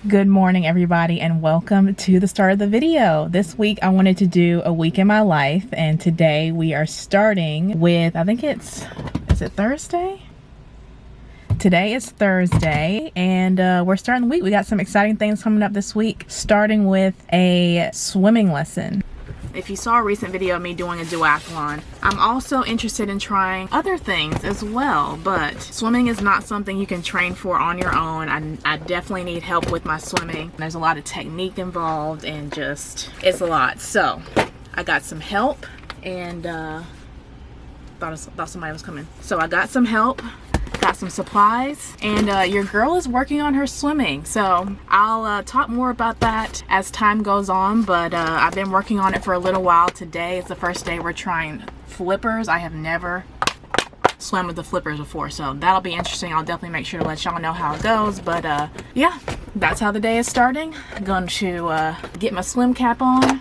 Good morning, everybody, and welcome to the start of the video. This week I wanted to do a week in my life, and today we are starting with, I think is it Thursday? Today is Thursday, and we're starting the week. We got some exciting things coming up this week, starting with a swimming lesson. If you saw a recent video of me doing a duathlon, I'm also interested in trying other things as well, but swimming is not something you can train for on your own. I definitely need help with my swimming. There's a lot of technique involved and just, it's a lot. So I got some help and thought somebody was coming. So I got some help. Got some supplies, and your girl is working on her swimming, so I'll talk more about that as time goes on, but I've been working on it for a little while. Today is the first day we're trying flippers. I have never swam with the flippers before, so that'll be interesting. I'll definitely make sure to let y'all know how it goes, but yeah, that's how the day is starting. I'm going to get my swim cap on,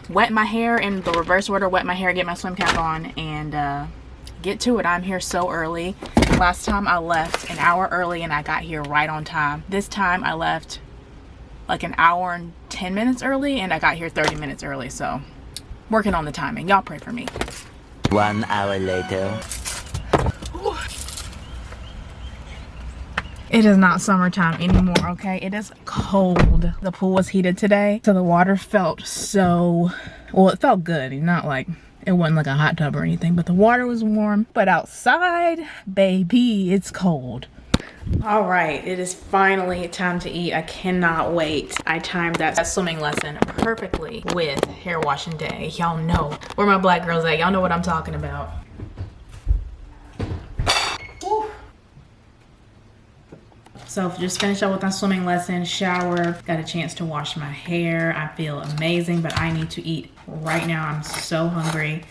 wet my hair in the reverse order, wet my hair, get my swim cap on, and get to it. I'm here so early. Last time I left an hour early and I got here right on time. This time I left like an hour and 10 minutes early and I got here 30 minutes early. So working on the timing. Y'all pray for me. 1 hour later. It is not summertime anymore, okay? It is cold. The pool was heated today, so the water felt so, well, it felt good. Not like, it wasn't like a hot tub or anything, but the water was warm. But outside, baby, it's cold. All right, it is finally time to eat. I cannot wait. I timed that swimming lesson perfectly with hair washing day. Y'all know where my black girls at. Y'all know what I'm talking about. Woo. So just finished up with my swimming lesson, shower, got a chance to wash my hair. I feel amazing, but I need to eat right now. I'm so hungry.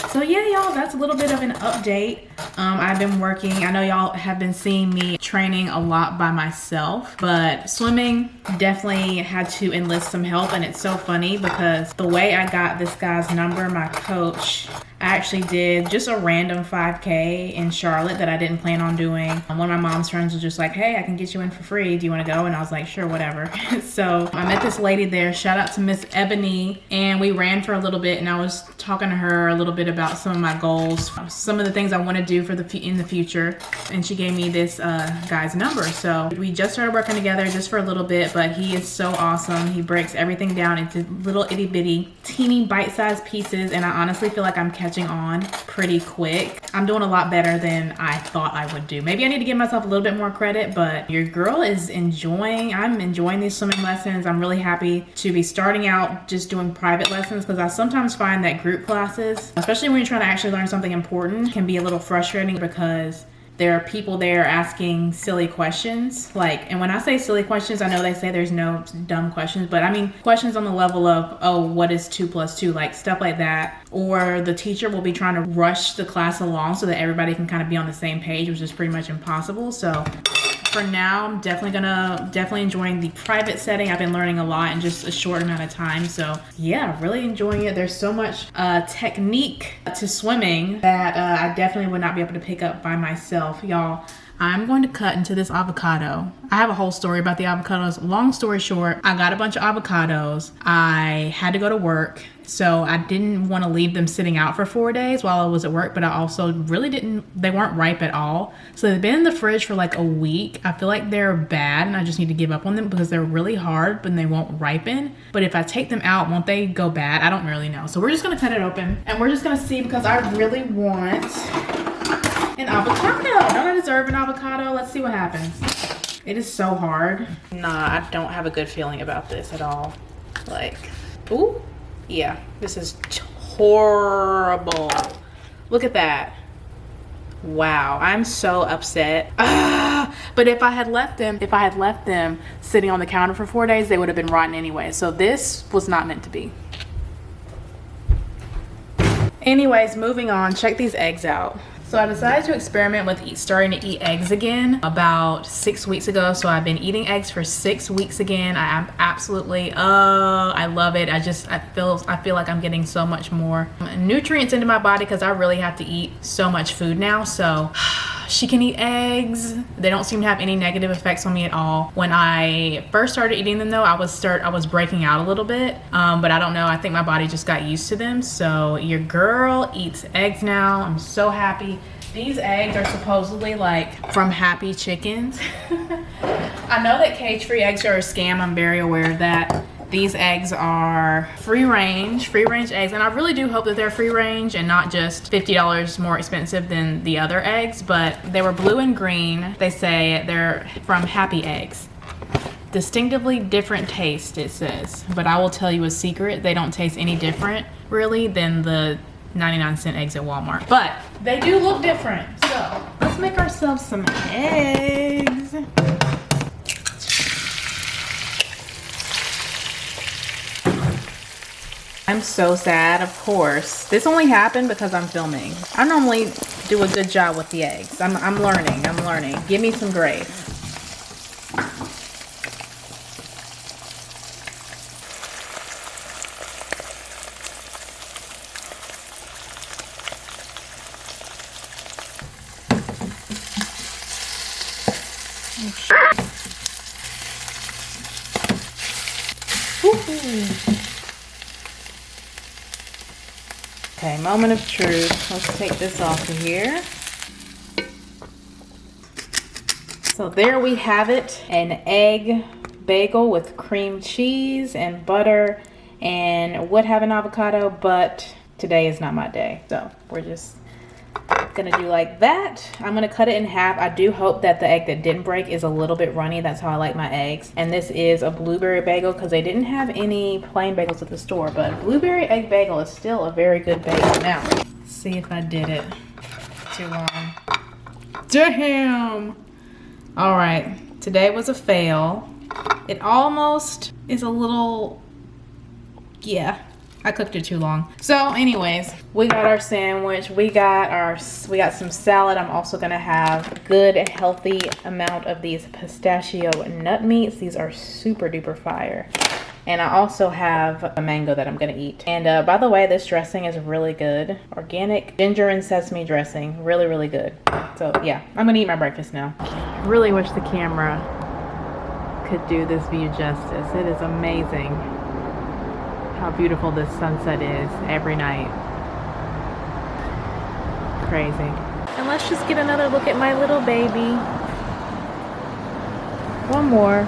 So yeah, y'all, that's a little bit of an update. I've been working. I know y'all have been seeing me training a lot by myself, but swimming definitely had to enlist some help. And it's so funny because the way I got this guy's number, my coach, I actually did just a random 5K in Charlotte that I didn't plan on doing. One of my mom's friends was just like, hey, I can get you in for free. Do you want to go? And I was like, sure, whatever. So I met this lady there. Shout out to Miss Ebony. And we ran for a little bit and I was talking to her a little bit about some of my goals, some of the things I want to do for in the future. And she gave me this guy's number. So we just started working together just for a little bit, but he is so awesome. He breaks everything down into little itty bitty, teeny bite-sized pieces. And I honestly feel like I'm catching on pretty quick. I'm doing a lot better than I thought I would do. Maybe I need to give myself a little bit more credit, but your girl is I'm enjoying these swimming lessons. I'm really happy to be starting out just doing private lessons because I sometimes find that group classes, especially when you're trying to actually learn something important, can be a little frustrating because there are people there asking silly questions. And when I say silly questions, I know they say there's no dumb questions, but I mean questions on the level of, oh, what is 2 + 2? Like stuff like that. Or the teacher will be trying to rush the class along so that everybody can kind of be on the same page, which is pretty much impossible. So for now, I'm definitely enjoying the private setting. I've been learning a lot in just a short amount of time. So yeah, really enjoying it. There's so much technique to swimming that I definitely would not be able to pick up by myself. Y'all, I'm going to cut into this avocado. I have a whole story about the avocados. Long story short, I got a bunch of avocados. I had to go to work, so I didn't want to leave them sitting out for 4 days while I was at work, but I also really they weren't ripe at all. So they've been in the fridge for like a week. I feel like they're bad and I just need to give up on them because they're really hard, but they won't ripen. But if I take them out, won't they go bad? I don't really know. So we're just gonna cut it open and we're just gonna see because I really want an avocado. Don't I deserve an avocado? Let's see what happens. It is so hard. Nah, I don't have a good feeling about this at all. Like, ooh, yeah, this is horrible. Look at that. Wow, I'm so upset. But if I had left them sitting on the counter for 4 days, they would have been rotten anyway. So this was not meant to be. Anyways, moving on, check these eggs out. So I decided to experiment with starting to eat eggs again about 6 weeks ago. So I've been eating eggs for 6 weeks again. I am absolutely, I love it. I feel like I'm getting so much more nutrients into my body because I really have to eat so much food now. So she can eat eggs. They don't seem to have any negative effects on me at all. When I first started eating them though, I was breaking out a little bit, but I don't know, I think my body just got used to them. So your girl eats eggs now. I'm so happy. These eggs are supposedly like from Happy Chickens. I know that cage-free eggs are a scam. I'm very aware of that. These eggs are free range eggs, and I really do hope that they're free range and not just $50 more expensive than the other eggs, but they were blue and green. They say they're from Happy Eggs. Distinctively different taste, it says, but I will tell you a secret, they don't taste any different really than the 99-cent eggs at Walmart, but they do look different. So let's make ourselves some eggs. I'm so sad, of course. This only happened because I'm filming. I normally do a good job with the eggs. I'm learning. Give me some grace. Okay, moment of truth. Let's take this off of here. So there we have it, an egg bagel with cream cheese and butter, and would have an avocado, but today is not my day. So we're just gonna do like that. I'm gonna cut it in half. I do hope that the egg that didn't break is a little bit runny. That's how I like my eggs. And this is a blueberry bagel because they didn't have any plain bagels at the store, but blueberry egg bagel is still a very good bagel. Now, let's see if I did it too long. Damn! All right, today was a fail. It almost is a little, yeah. I cooked it too long. So anyways, we got our sandwich. We got some salad. I'm also gonna have a good healthy amount of these pistachio nut meats. These are super duper fire. And I also have a mango that I'm gonna eat. And by the way, this dressing is really good. Organic ginger and sesame dressing. Really, really good. So yeah, I'm gonna eat my breakfast now. I really wish the camera could do this view justice. It is amazing how beautiful this sunset is every night. Crazy. And let's just get another look at my little baby. One more.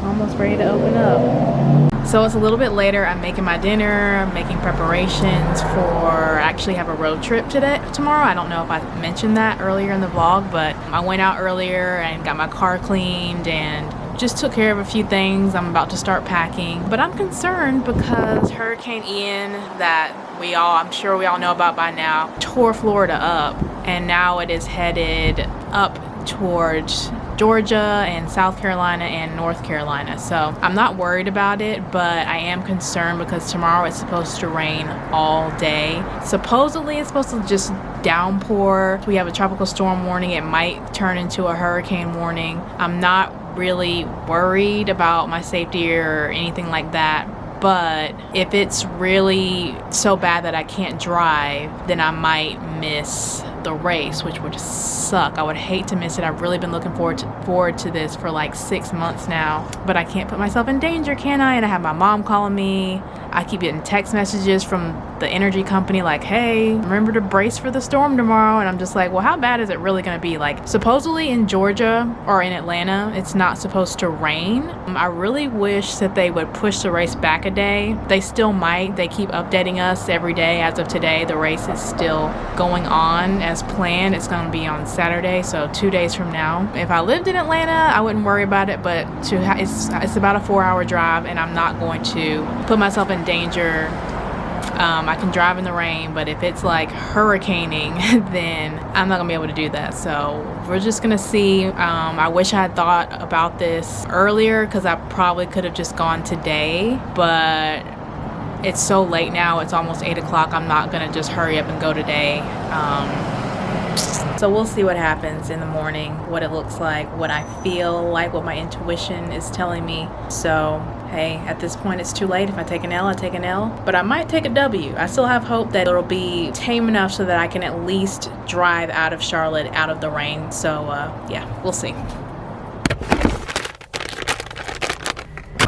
Almost ready to open up. So it's a little bit later. I'm making my dinner. I'm making preparations for, I actually have a road trip tomorrow. I don't know if I mentioned that earlier in the vlog, but I went out earlier and got my car cleaned and just took care of a few things. I'm about to start packing, but I'm concerned because Hurricane Ian, that I'm sure we all know about by now, tore Florida up, and now it is headed up towards Georgia and South Carolina and North Carolina. So I'm not worried about it, but I am concerned because tomorrow it's supposed to rain all day. Supposedly it's supposed to just downpour. We have a tropical storm warning. It might turn into a hurricane warning. I'm not really worried about my safety or anything like that, but if it's really so bad that I can't drive, then I might miss the race, which would suck. I would hate to miss it. I've really been looking forward to this for like 6 months now, but I can't put myself in danger, can I? And I have my mom calling me. I keep getting text messages from the energy company like, hey, remember to brace for the storm tomorrow. And I'm just like, well, how bad is it really going to be? Like, supposedly in Georgia or in Atlanta, it's not supposed to rain. I really wish that they would push the race back a day. They still might. They keep updating us every day. As of today, the race is still going on as planned. It's going to be on Saturday, so 2 days from now. If I lived in Atlanta, I wouldn't worry about it, but it's about a 4-hour drive, and I'm not going to put myself in danger. I can drive in the rain, but if it's like hurricaning, then I'm not gonna be able to do that. So we're just gonna see. I wish I had thought about this earlier because I probably could have just gone today, but it's so late now. It's almost 8 o'clock. I'm not gonna just hurry up and go today. So we'll see what happens in the morning, what it looks like, what I feel like, what my intuition is telling me. So hey, at this point it's too late. If I take an L, I take an L. But I might take a W. I still have hope that it'll be tame enough so that I can at least drive out of Charlotte out of the rain. So yeah, we'll see.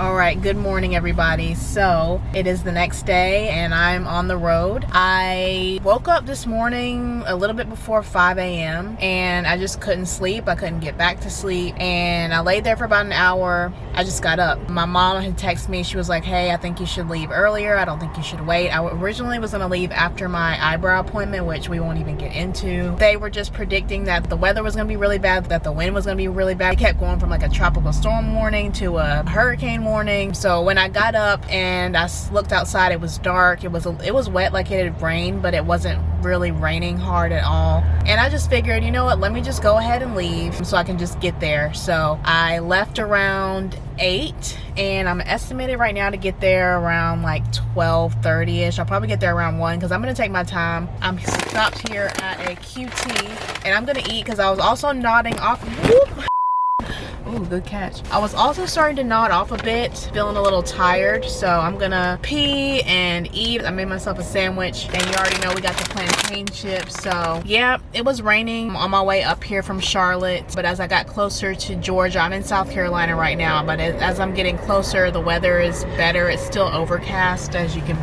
All right, good morning everybody. So it is the next day and I'm on the road. I woke up this morning a little bit before 5 a.m. and I just couldn't sleep. I couldn't get back to sleep and I laid there for about an hour. I just got up. My mom had texted me. She was like, hey, I think you should leave earlier. I don't think you should wait. I originally was gonna leave after my eyebrow appointment, which we won't even get into. They were just predicting that the weather was gonna be really bad, that the wind was gonna be really bad. It kept going from like a tropical storm warning to a hurricane warning. So when I got up and I looked outside, it was dark. It was wet, like it had rained, but it wasn't really raining hard at all. And I just figured, you know what, let me just go ahead and leave so I can just get there. So I left around 8 and I'm estimated right now to get there around like 12:30ish. I'll probably get there around 1 because I'm gonna take my time. I'm stopped here at a QT and I'm gonna eat because I was also nodding off. Whoop. Ooh, good catch. I was also starting to nod off a bit, feeling a little tired, so I'm gonna pee and eat. I made myself a sandwich, and you already know we got the plantain chips. So yeah, it was raining on my way up here from Charlotte, but as I got closer to Georgia, I'm in South Carolina right now, but as I'm getting closer, the weather is better. It's still overcast, as you can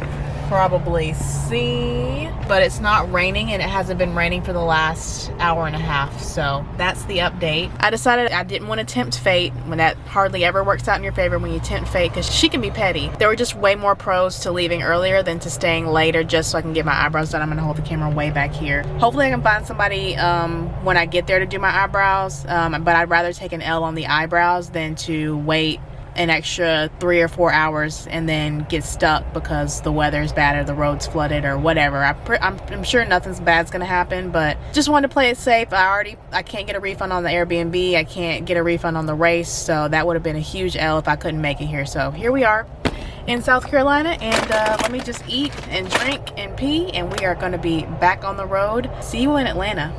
probably see, but it's not raining and it hasn't been raining for the last hour and a half. So that's the update. I decided I didn't want to tempt fate, when that hardly ever works out in your favor when you tempt fate, because she can be petty. There were just way more pros to leaving earlier than to staying later just so I can get my eyebrows done. I'm gonna hold the camera way back here. Hopefully I can find somebody when I get there to do my eyebrows, but I'd rather take an L on the eyebrows than to wait an extra 3 or 4 hours and then get stuck because the weather is bad or the road's flooded or whatever. I'm sure nothing's bad's gonna happen, but just wanted to play it safe. I can't get a refund on the Airbnb. I can't get a refund on the race, so that would have been a huge L if I couldn't make it here. So here we are in South Carolina, and let me just eat and drink and pee, and we are gonna be back on the road. See you in Atlanta.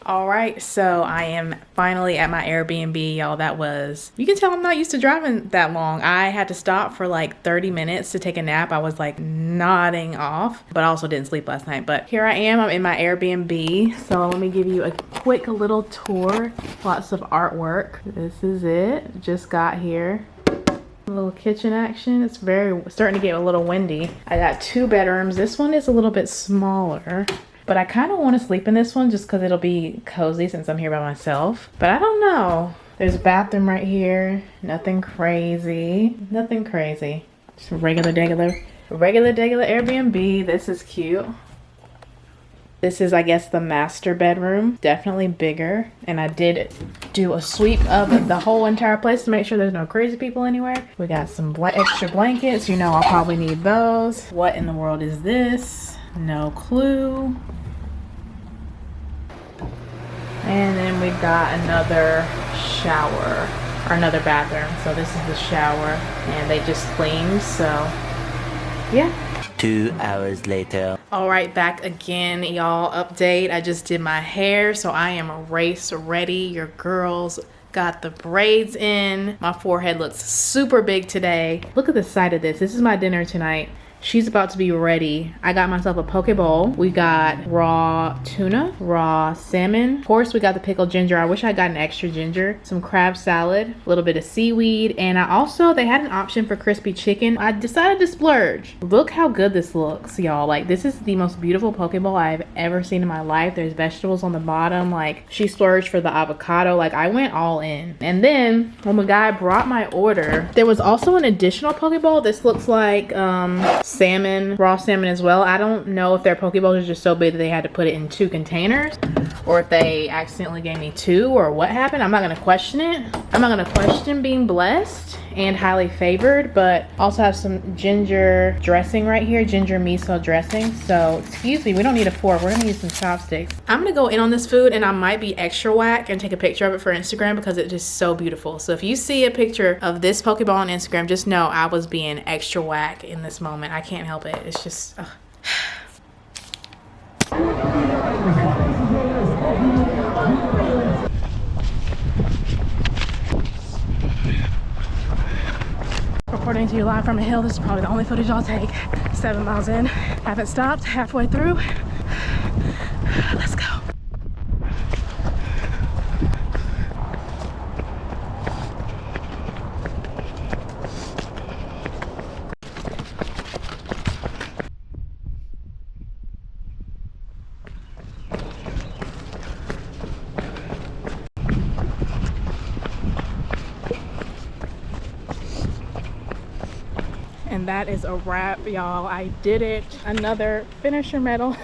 All right, so I am finally at my Airbnb, y'all. That was, you can tell I'm not used to driving that long. I had to stop for like 30 minutes to take a nap. I was like nodding off, but I also didn't sleep last night. But here I am, I'm in my Airbnb. So let me give you a quick little tour. Lots of artwork. This is it, just got here. A little kitchen action. It's starting to get a little windy. I got 2 bedrooms. This one is a little bit smaller, but I kind of want to sleep in this one just because it'll be cozy since I'm here by myself. But I don't know. There's a bathroom right here. Nothing crazy. Nothing crazy. Just a regular Airbnb. This is cute. This is, I guess, the master bedroom. Definitely bigger. And I did do a sweep of the whole entire place to make sure there's no crazy people anywhere. We got some extra blankets. You know I'll probably need those. What in the world is this? No clue. And then we've got another shower, or another bathroom. So this is the shower, and they just cleaned, so yeah. 2 hours later. All right, back again, y'all. Update, I just did my hair, so I am race ready. Your girls got the braids in. My forehead looks super big today. Look at the side of this. This is my dinner tonight. She's about to be ready. I got myself a poke bowl. We got raw tuna, raw salmon. Of course, we got the pickled ginger. I wish I got an extra ginger. Some crab salad, a little bit of seaweed. And they had an option for crispy chicken. I decided to splurge. Look how good this looks, y'all. Like, this is the most beautiful poke bowl I've ever seen in my life. There's vegetables on the bottom. Like, she splurged for the avocado. Like, I went all in. And then when the guy brought my order, there was also an additional poke bowl. This looks like salmon, raw salmon as well. I don't know if their poke bowls are just so big that they had to put it in 2 containers, or if they accidentally gave me 2, or what happened. I'm not gonna question it. I'm not gonna question being blessed and highly favored, but also have some ginger dressing right here, ginger miso dressing. So excuse me, we don't need a fork, we're gonna use some chopsticks. I'm gonna go in on this food and I might be extra whack and take a picture of it for Instagram because it's just so beautiful. So if you see a picture of this poke bowl on Instagram, just know I was being extra whack in this moment. I can't help it. It's just ugh. recording to you live from a hill. This is probably the only footage I'll take. 7 miles in. Haven't stopped, halfway through. Let's go. And that is a wrap, y'all. I did it. Another finisher medal.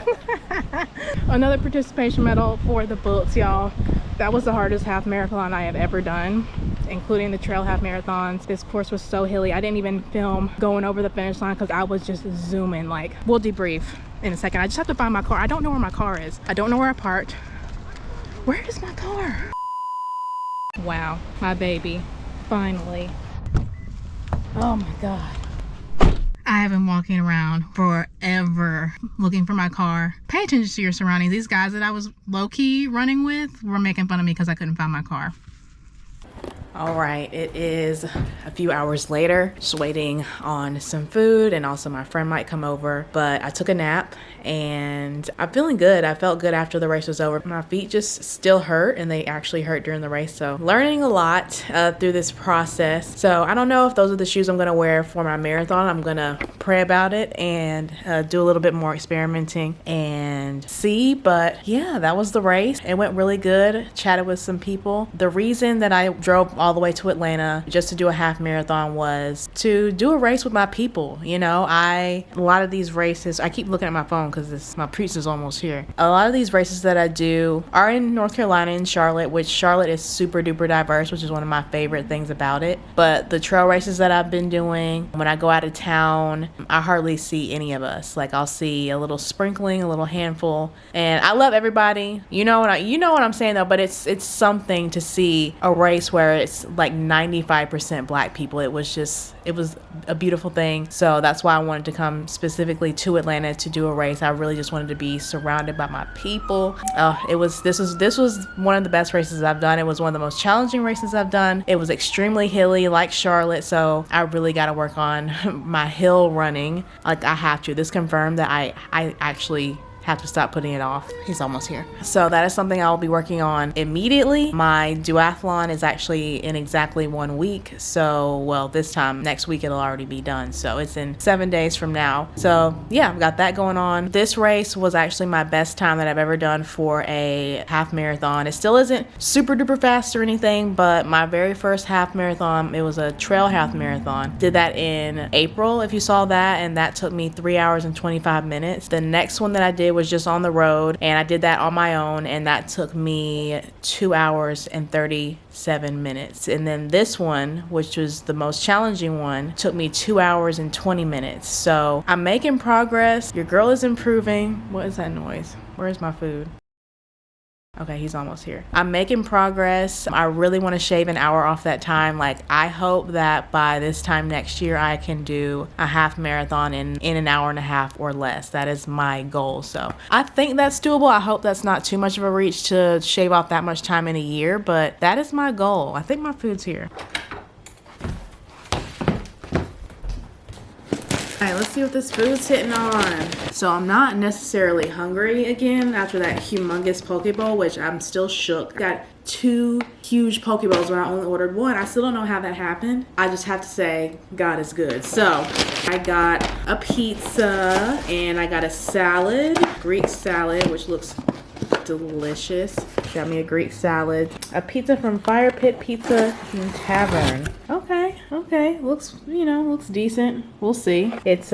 Another participation medal for the books, y'all. That was the hardest half marathon I have ever done, including the trail half marathons. This course was so hilly. I didn't even film going over the finish line because I was just zooming. Like, we'll debrief in a second. I just have to find my car. I don't know where my car is. I don't know where I parked. Where is my car? Wow, my baby, finally. Oh my God. I have been walking around forever looking for my car. Pay attention to your surroundings. These guys that I was low-key running with were making fun of me because I couldn't find my car. All right, it is a few hours later, just waiting on some food, and also my friend might come over, but I took a nap and I'm feeling good. I felt good after the race was over. My feet just still hurt, and they actually hurt during the race, so learning a lot through this process. So I don't know if those are the shoes I'm gonna wear for my marathon. I'm gonna pray about it and do a little bit more experimenting and see, but yeah, that was the race. It went really good. Chatted with some people. The reason that I drove all the way to Atlanta just to do a half marathon was to do a race with my people. You know, a lot of these races, I keep looking at my phone because my pizza's almost here. A lot of these races that I do are in North Carolina, in Charlotte, which Charlotte is super duper diverse, which is one of my favorite things about it. But the trail races that I've been doing, when I go out of town, I hardly see any of us. Like, I'll see a little sprinkling, a little handful, and I love everybody. You know what I'm saying though. But it's something to see a race where it's like 95% black people. It was a beautiful thing. So that's why I wanted to come specifically to Atlanta to do a race. I really just wanted to be surrounded by my people. This was one of the best races I've done. It was one of the most challenging races I've done. It was extremely hilly, like Charlotte, so I really got to work on my hill running. Like, I have to. This confirmed that I actually have to stop putting it off. He's almost here. So that is something I'll be working on immediately. My duathlon is actually in exactly 1 week. So, well, this time next week it'll already be done. So it's in 7 days from now. So yeah, I've got that going on. This race was actually my best time that I've ever done for a half marathon. It still isn't super duper fast or anything, but my very first half marathon, it was a trail half marathon. Did that in April, if you saw that, and that took me 3 hours and 25 minutes. The next one that I did was just on the road, and I did that on my own, and that took me 2 hours and 37 minutes. And then this one, which was the most challenging one, took me 2 hours and 20 minutes. So I'm making progress. Your girl is improving. What is that noise? Where's my food? Okay, he's almost here. I'm making progress. I really want to shave an hour off that time. Like, I hope that by this time next year, I can do a half marathon in an hour and a half or less. That is my goal. So I think that's doable. I hope that's not too much of a reach to shave off that much time in a year, but that is my goal. I think my food's here. All right, let's see what this food's hitting on. So I'm not necessarily hungry again after that humongous poke bowl, which I'm still shook. Got 2 huge poke bowls when I only ordered 1. I still don't know how that happened. I just have to say, God is good. So I got a pizza and I got a salad, Greek salad, which looks delicious. Got me a Greek salad. A pizza from Fire Pit Pizza and Tavern. Okay. Looks decent. We'll see. It's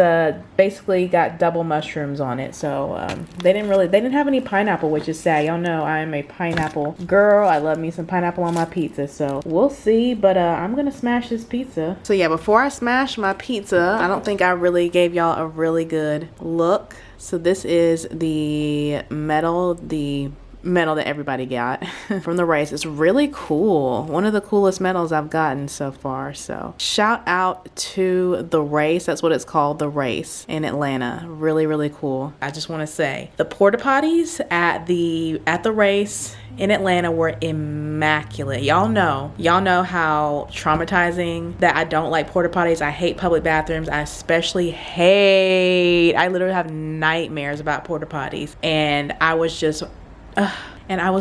basically got double mushrooms on it. So they didn't have any pineapple, which is sad. Y'all know I am a pineapple girl. I love me some pineapple on my pizza. So we'll see. But I'm gonna smash this pizza. So yeah, before I smash my pizza, I don't think I really gave y'all a really good look. So this is the medal, the medal that everybody got from the race. It's really cool. One of the coolest medals I've gotten so far. So shout out to the race. That's what it's called, the race in Atlanta. Really, really cool. I just want to say the porta potties at the race in Atlanta were immaculate. Y'all know how traumatizing that I don't like porta potties. I hate public bathrooms. I especially I literally have nightmares about porta potties, and I was just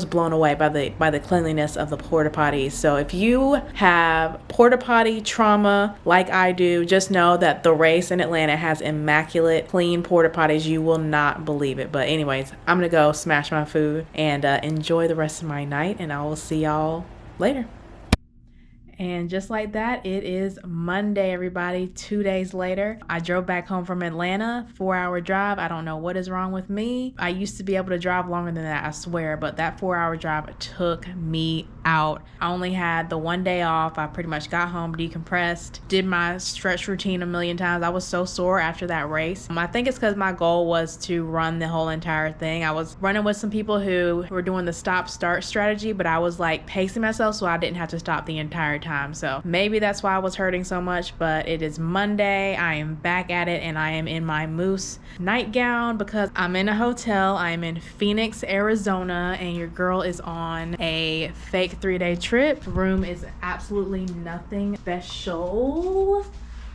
blown away by the cleanliness of the porta potties. So if you have porta potty trauma like I do, just know that the race in Atlanta has immaculate clean porta potties. You will not believe it. But anyways, I'm gonna go smash my food and enjoy the rest of my night, and I will see y'all later. And just like that, it is Monday, everybody. 2 days later, I drove back home from Atlanta, 4-hour drive. I don't know what is wrong with me. I used to be able to drive longer than that, I swear, but that 4-hour drive took me out. I only had the 1 day off. I pretty much got home, decompressed, did my stretch routine a million times. I was so sore after that race. I think it's because my goal was to run the whole entire thing. I was running with some people who were doing the stop-start strategy, but I was like pacing myself so I didn't have to stop the entire time. So maybe that's why I was hurting so much, but it is Monday. I am back at it, and I am in my moose nightgown because I'm in a hotel. I am in Phoenix, Arizona, and your girl is on a fake 3-day trip. Room is absolutely nothing special.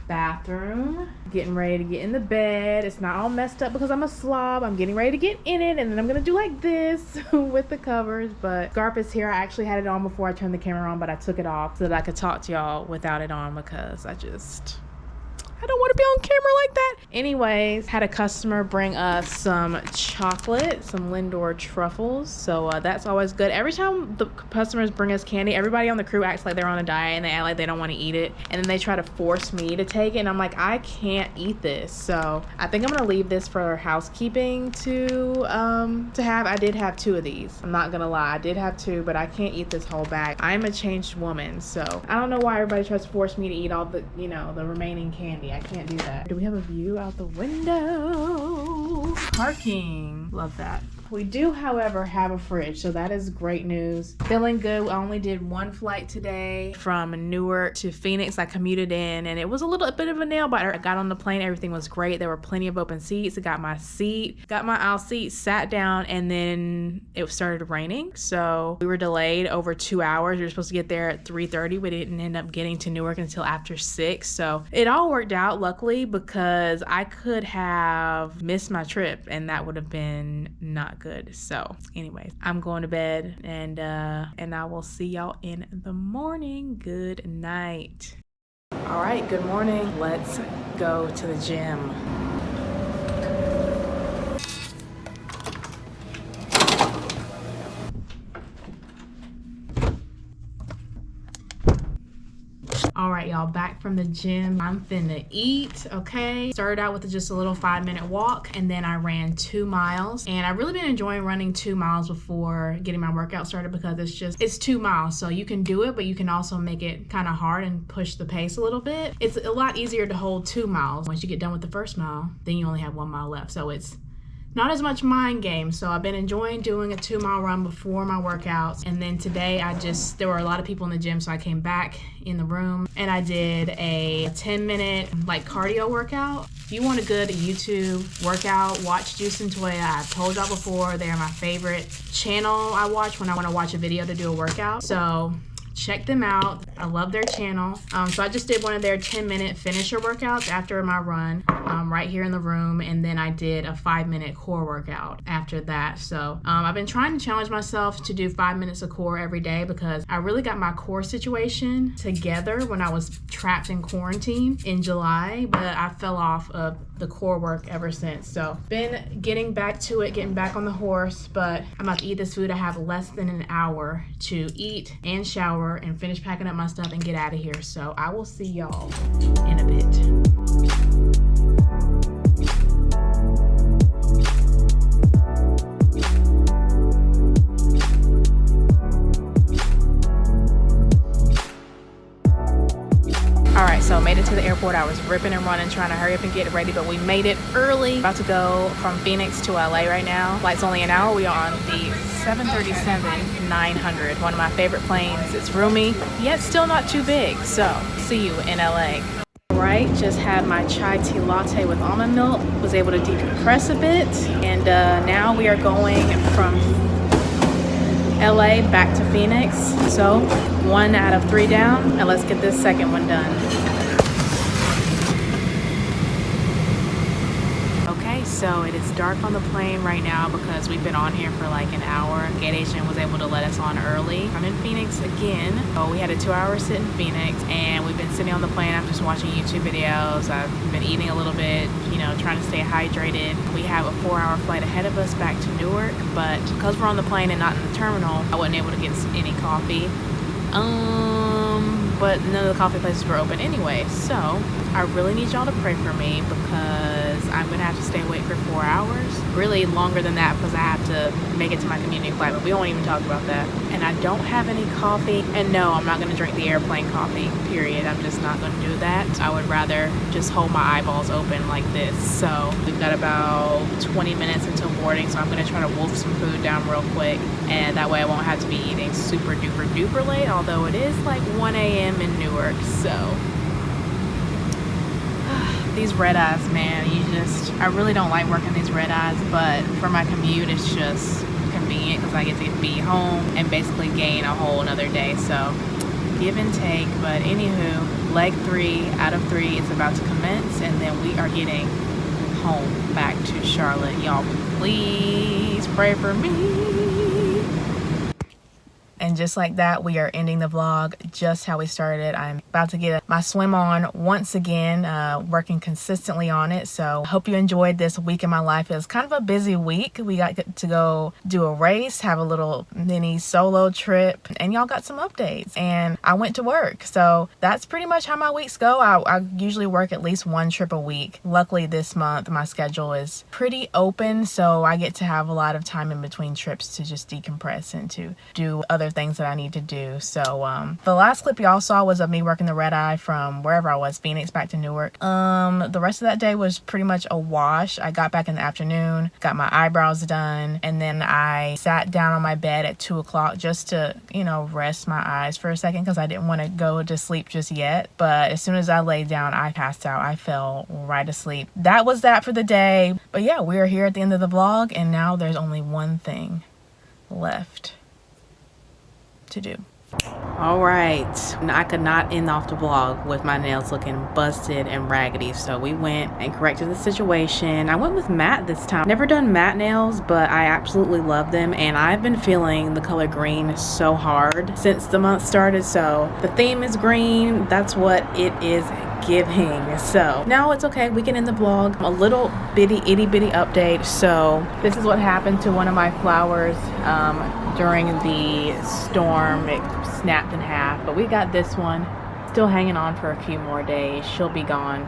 Bathroom, getting ready to get in the bed. It's not all messed up because I'm a slob. I'm getting ready to get in it, and then I'm gonna do like this with the covers. But scarf is here. I actually had it on before I turned the camera on, but I took it off so that I could talk to y'all without it on because I don't want to be on camera like that. Anyways, had a customer bring us some chocolate, some Lindor truffles. So that's always good. Every time the customers bring us candy, everybody on the crew acts like they're on a diet and they act like they don't want to eat it. And then they try to force me to take it. And I'm like, I can't eat this. So I think I'm going to leave this for housekeeping to have. I did have 2 of these. I'm not going to lie. I did have 2, but I can't eat this whole bag. I'm a changed woman. So I don't know why everybody tries to force me to eat all the, the remaining candy. I can't do that. Do we have a view out the window? Parking. Love that. We do, however, have a fridge, so that is great news. Feeling good. I only did 1 flight today from Newark to Phoenix. I commuted in, and it was a little bit of a nail biter. I got on the plane. Everything was great. There were plenty of open seats. I got my aisle seat, sat down, and then it started raining. So we were delayed over 2 hours. We were supposed to get there at 3:30. We didn't end up getting to Newark until after 6. So it all worked out, luckily, because I could have missed my trip, and that would have been not good. So anyways, I'm going to bed, and I will see y'all in the morning. Good night. All right, good morning. Let's go to the gym. All right, y'all, back from the gym. I'm finna eat, okay? Started out with just a little 5-minute walk, and then I ran 2 miles. And I've really been enjoying running 2 miles before getting my workout started because it's 2 miles. So you can do it, but you can also make it kind of hard and push the pace a little bit. It's a lot easier to hold 2 miles. Once you get done with the first mile, then you only have 1 mile left. So it's not as much mind game. So I've been enjoying doing a 2-mile run before my workouts. And then today there were a lot of people in the gym, so I came back in the room and I did a 10-minute cardio workout. If you want a good YouTube workout, watch Juice and Toya. I've told y'all before, they're my favorite channel I watch when I want to watch a video to do a workout. So check them out. I love their channel. So I just did one of their 10-minute finisher workouts after my run right here in the room, and then I did a 5-minute core workout after that. So I've been trying to challenge myself to do 5 minutes of core every day because I really got my core situation together when I was trapped in quarantine in July, but I fell off of the core work ever since. So been getting back to it, getting back on the horse, but I'm about to eat this food. I have less than an hour to eat and shower and finish packing up my stuff and get out of here. So I will see y'all in a bit. Alright, so made it to the airport. I was ripping and running, trying to hurry up and get ready, but we made it early. About to go from Phoenix to LA right now. Flight's only an hour. We are on the 737 900, one of my favorite planes. It's roomy, yet still not too big. So, see you in LA. Right, just had my chai tea latte with almond milk. Was able to decompress a bit, and now we are going from LA back to Phoenix. So 1 out of 3 down, and let's get this second one done. Okay, so it is dark on the plane right now because we've been on here for like an hour. Gate agent was able to let us on early. I'm in Phoenix again. So we had a 2-hour sit in Phoenix, and we've been sitting on the plane. I'm just watching YouTube videos. I've been eating a little bit, you know, trying to stay hydrated. We have a 4-hour flight ahead of us back to Newark, but because we're on the plane and not in the terminal, I wasn't able to get any coffee. But none of the coffee places were open anyway. So I really need y'all to pray for me because I'm gonna have to stay awake for 4 hours. Really longer than that because I have to make it to my community flight, but we won't even talk about that. And I don't have any coffee. And no, I'm not gonna drink the airplane coffee, period. I'm just not gonna do that. I would rather just hold my eyeballs open like this. So we've got about 20 minutes until boarding, so I'm gonna try to wolf some food down real quick, and that way I won't have to be eating super duper duper late, although it is like 1 a.m. in Newark. So these red eyes, man, I really don't like working these red eyes, but for my commute it's just convenient because I get to be home and basically gain a whole another day. So give and take. But anywho, leg 3 out of 3 is about to commence, and then we are getting home back to Charlotte. Y'all please pray for me. And just like that, we are ending the vlog just how we started. I'm about to get my swim on once again, working consistently on it. So I hope you enjoyed this week in my life. It was kind of a busy week. We got to go do a race, have a little mini solo trip, and y'all got some updates. And I went to work. So that's pretty much how my weeks go. I usually work at least 1 trip a week. Luckily this month, my schedule is pretty open. So I get to have a lot of time in between trips to just decompress and to do other things that I need to do. So the last clip y'all saw was of me working the red eye from wherever I was, Phoenix back to Newark. The rest of that day was pretty much a wash. I got back in the afternoon, got my eyebrows done, and then I sat down on my bed at 2 o'clock just to, you know, rest my eyes for a second because I didn't want to go to sleep just yet. But as soon as I laid down, I passed out. I fell right asleep. That was that for the day. But yeah, we are here at the end of the vlog, and now there's only one thing left to do. All right, I could not end off the vlog with my nails looking busted and raggedy, so we went and corrected the situation. I went with matte this time. Never done matte nails, but I absolutely love them, and I've been feeling the color green so hard since the month started. So the theme is green. That's what it is giving. So now it's okay, we can end the vlog. A little itty bitty update. So this is what happened to one of my flowers during the storm. It snapped in half, but we got this one still hanging on for a few more days. She'll be gone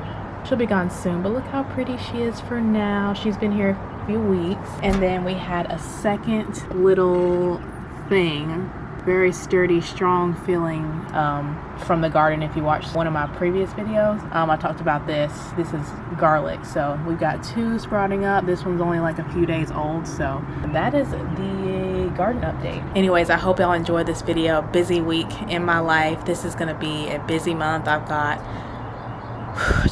soon, but look how pretty she is for now. She's been here a few weeks. And then we had a second little thing, very sturdy, strong feeling from the garden. If you watched one of my previous videos, I talked about this. This is garlic. So we've got 2 sprouting up. This one's only like a few days old. So that is the garden update. Anyways, I hope y'all enjoyed this video. Busy week in my life. This is gonna be a busy month. I've got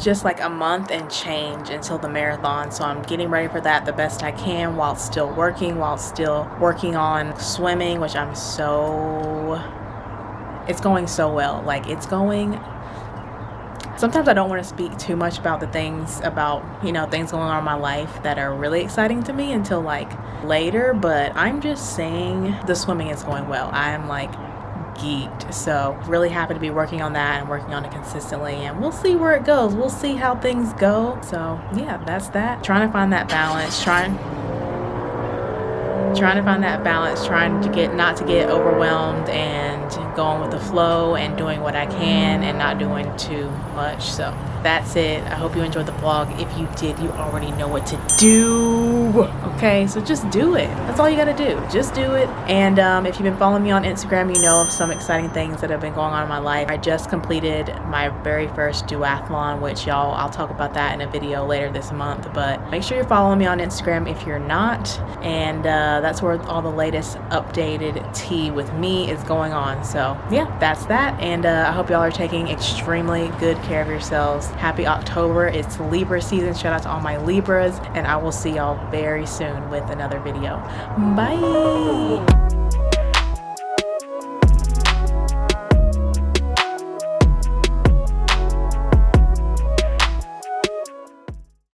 just like a month and change until the marathon, so I'm getting ready for that the best I can while still working on swimming, which it's going so well. Like, it's going. Sometimes I don't want to speak too much about the things things going on in my life that are really exciting to me until like later, but I'm just saying the swimming is going well. I'm like geeked, so really happy to be working on that and working on it consistently, and we'll see where it goes. We'll see how things go. So yeah, that's that. Trying to find that balance, trying to find that balance, trying to not to get overwhelmed and going with the flow and doing what I can and not doing too much. So that's it. I hope you enjoyed the vlog. If you did, you already know what to do. Okay, so just do it. That's all you gotta do. Just do it. And if you've been following me on Instagram, you know of some exciting things that have been going on in my life. I just completed my very first duathlon, which I'll talk about that in a video later this month. But make sure you're following me on Instagram if you're not. And that's where all the latest updated tea with me is going on. So yeah, that's that. And I hope y'all are taking extremely good care of yourselves. Happy October. It's Libra season. Shout out to all my Libras. And I will see y'all very soon with another video. Bye.